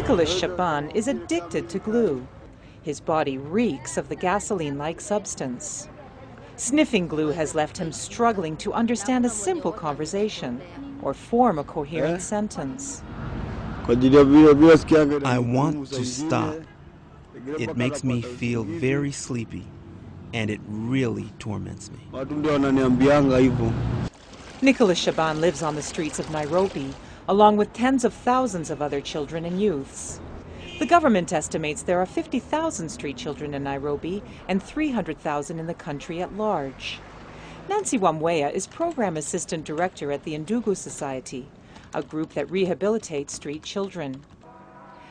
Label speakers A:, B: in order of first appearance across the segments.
A: Nicholas Shaban is addicted to glue. His body reeks of the gasoline-like substance. Sniffing glue has left him struggling to understand a simple conversation or form a coherent sentence.
B: I want to stop. It makes me feel very sleepy, and it really torments me.
A: Nicholas Shaban lives on the streets of Nairobi, along with tens of thousands of other children and youths. The government estimates there are 50,000 street children in Nairobi and 300,000 in the country at large. Nancy Wamweya is Program Assistant Director at the Ndugu Society, a group that rehabilitates street children.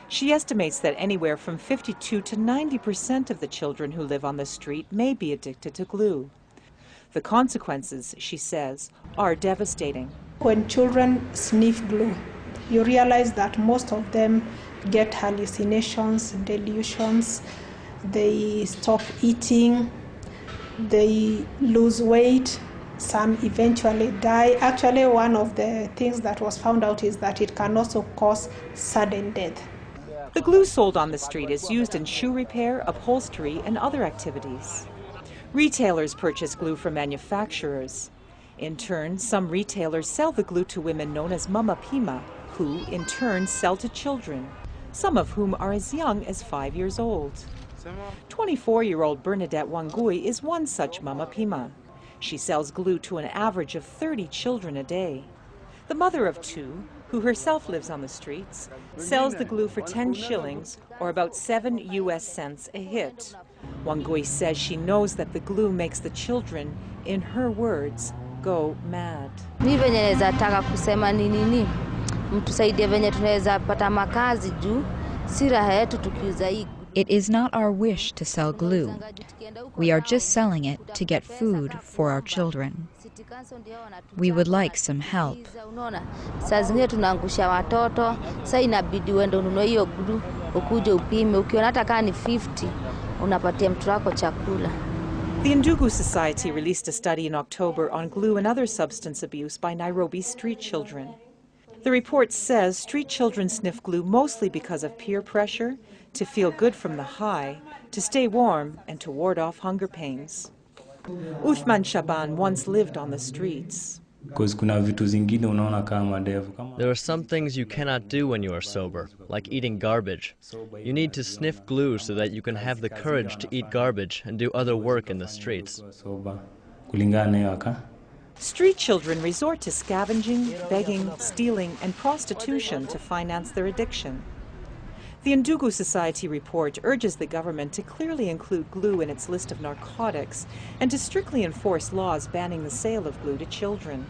A: She estimates that anywhere from 52 to 90% of the children who live on the street may be addicted to glue. The consequences, she says, are devastating.
C: When children sniff glue, you realize that most of them get hallucinations, delusions, they stop eating, they lose weight, some eventually die. Actually, one of the things that was found out is that it can also cause sudden death.
A: The glue sold on the street is used in shoe repair, upholstery, and other activities. Retailers purchase glue from manufacturers. In turn, some retailers sell the glue to women known as Mama Pima, who in turn sell to children, some of whom are as young as 5 years old. 24-year-old Bernadette Wangui is one such Mama Pima. She sells glue to an average of 30 children a day. The mother of two, who herself lives on the streets, sells the glue for 10 shillings, or about 7 US cents a hit. Wangui says she knows that the glue makes the children, in her words, go mad.
D: It is not our wish to sell glue. We are just selling it to get food for our children. We would like some help.
A: The Ndugu Society released a study in October on glue and other substance abuse by Nairobi's street children. The report says street children sniff glue mostly because of peer pressure, to feel good from the high, to stay warm, and to ward off hunger pains. Uthman Shaban once lived on the streets.
E: There are some things you cannot do when you are sober, like eating garbage. You need to sniff glue so that you can have the courage to eat garbage and do other work in the streets.
A: Street children resort to scavenging, begging, stealing, and prostitution to finance their addiction. The Ndugu Society report urges the government to clearly include glue in its list of narcotics and to strictly enforce laws banning the sale of glue to children.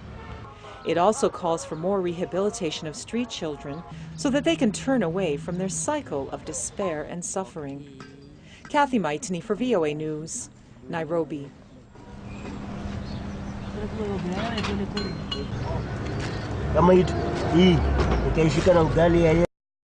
A: It also calls for more rehabilitation of street children so that they can turn away from their cycle of despair and suffering. Kathy Maitini for VOA News, Nairobi.